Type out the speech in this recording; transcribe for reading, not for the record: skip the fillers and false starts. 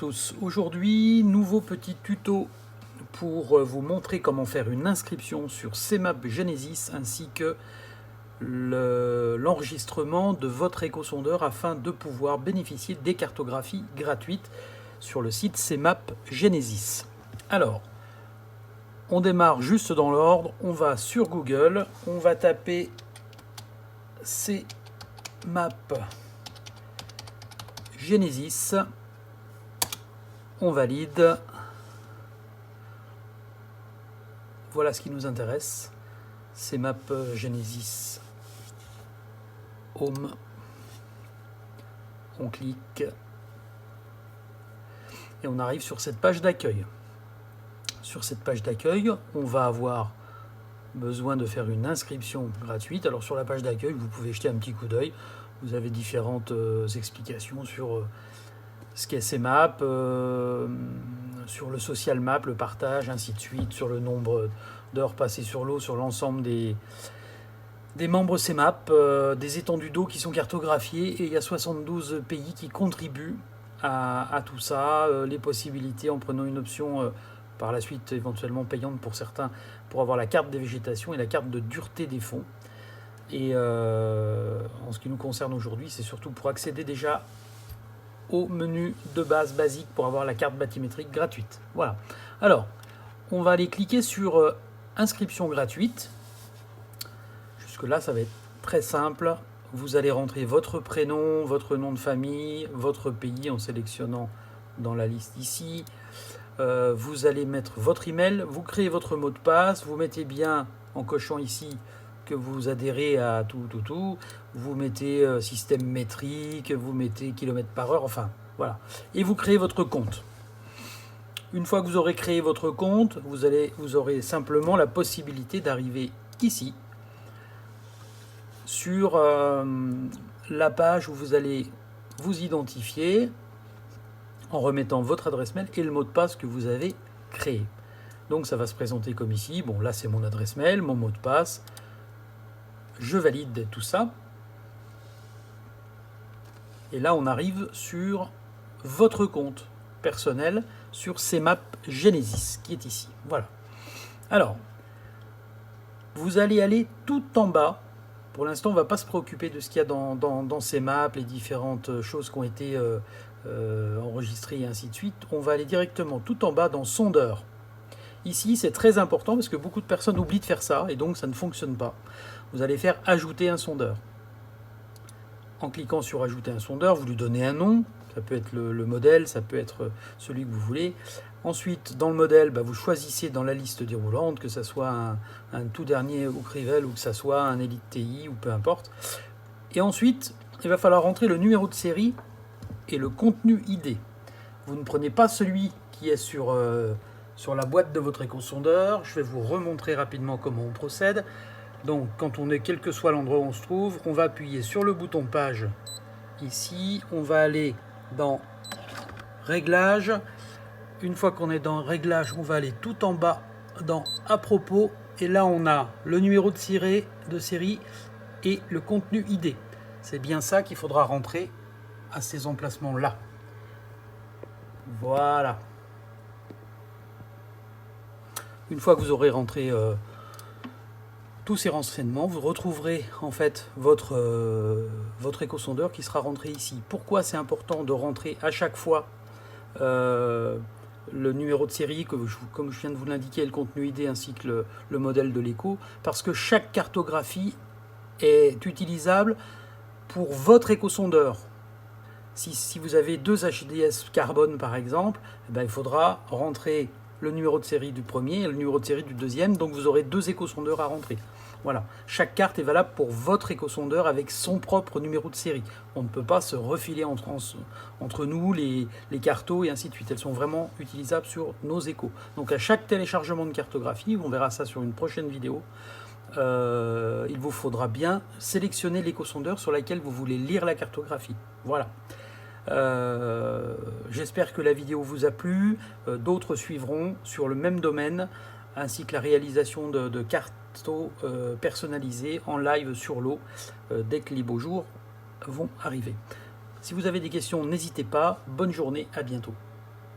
tous, aujourd'hui nouveau petit tuto pour vous montrer comment faire une inscription sur CMAP Genesis ainsi que l'enregistrement de votre échosondeur afin de pouvoir bénéficier des cartographies gratuites sur le site CMAP Genesis. Alors, on démarre juste dans l'ordre, on va sur Google, on va taper CMAP Genesis, on valide. Voilà ce qui nous intéresse. CMAP Genesis Home. On clique et on arrive sur cette page d'accueil. Sur cette page d'accueil, on va avoir besoin de faire une inscription gratuite. Alors sur la page d'accueil, vous pouvez jeter un petit coup d'œil. Vous avez différentes explications sur ce qu'est CMAP, sur le social map, le partage, ainsi de suite, sur le nombre d'heures passées sur l'eau, sur l'ensemble des membres CMAP, des étendues d'eau qui sont cartographiées, et il y a 72 pays qui contribuent à tout ça, les possibilités en prenant une option par la suite éventuellement payante pour certains, pour avoir la carte des végétations et la carte de dureté des fonds. Et en ce qui nous concerne aujourd'hui, c'est surtout pour accéder déjà au menu de base basique pour avoir la carte bathymétrique gratuite. Voilà. Alors, on va aller cliquer sur inscription gratuite. Jusque là, ça va être très simple. Vous allez rentrer votre prénom, votre nom de famille, votre pays en sélectionnant dans la liste ici. Vous allez mettre votre email, vous créez votre mot de passe, vous mettez bien en cochant ici que vous adhérez à tout. Vous mettez système métrique, vous mettez kilomètres par heure, enfin voilà. Et vous créez votre compte. Une fois que vous aurez créé votre compte, vous aurez simplement la possibilité d'arriver ici sur la page où vous allez vous identifier en remettant votre adresse mail et le mot de passe que vous avez créé. Donc ça va se présenter comme ici. Bon, là c'est mon adresse mail, mon mot de passe. Je valide tout ça. Et là, on arrive sur votre compte personnel sur CMAP Genesis, qui est ici. Voilà. Alors, vous allez aller tout en bas. Pour l'instant, on ne va pas se préoccuper de ce qu'il y a dans CMAP, les différentes choses qui ont été enregistrées et ainsi de suite. On va aller directement tout en bas dans Sondeur. Ici, c'est très important parce que beaucoup de personnes oublient de faire ça et donc ça ne fonctionne pas. Vous allez faire ajouter un sondeur. En cliquant sur ajouter un sondeur, vous lui donnez un nom. Ça peut être le modèle, ça peut être celui que vous voulez. Ensuite, dans le modèle, vous choisissez dans la liste déroulante, que ce soit un tout dernier au Crivel ou que ce soit un Elite TI ou peu importe. Et ensuite, il va falloir rentrer le numéro de série et le contenu ID. Vous ne prenez pas celui qui est sur la boîte de votre échosondeur. Je vais vous remontrer rapidement comment on procède. Donc, quand on est, quel que soit l'endroit où on se trouve, on va appuyer sur le bouton page ici. On va aller dans Réglages. Une fois qu'on est dans Réglages, on va aller tout en bas dans À propos. Et là, on a le numéro de série et le contenu ID. C'est bien ça qu'il faudra rentrer à ces emplacements-là. Voilà. Une fois que vous aurez rentré tous ces renseignements, vous retrouverez en fait votre échosondeur qui sera rentré ici. Pourquoi c'est important de rentrer à chaque fois le numéro de série, comme je viens de vous l'indiquer, le contenu ID ainsi que le modèle de l'écho? Parce que chaque cartographie est utilisable pour votre échosondeur. Si vous avez deux HDS carbone par exemple, il faudra rentrer le numéro de série du premier et le numéro de série du deuxième, donc vous aurez deux échosondeurs à rentrer. Voilà, chaque carte est valable pour votre échosondeur avec son propre numéro de série. On ne peut pas se refiler entre nous les cartos et ainsi de suite. Elles sont vraiment utilisables sur nos échos. Donc à chaque téléchargement de cartographie, on verra ça sur une prochaine vidéo, il vous faudra bien sélectionner l'échosondeur sur laquelle vous voulez lire la cartographie. Voilà. J'espère que la vidéo vous a plu. D'autres suivront sur le même domaine, ainsi que la réalisation de cartos personnalisés en live sur l'eau dès que les beaux jours vont arriver. Si vous avez des questions, n'hésitez pas. Bonne journée, à bientôt.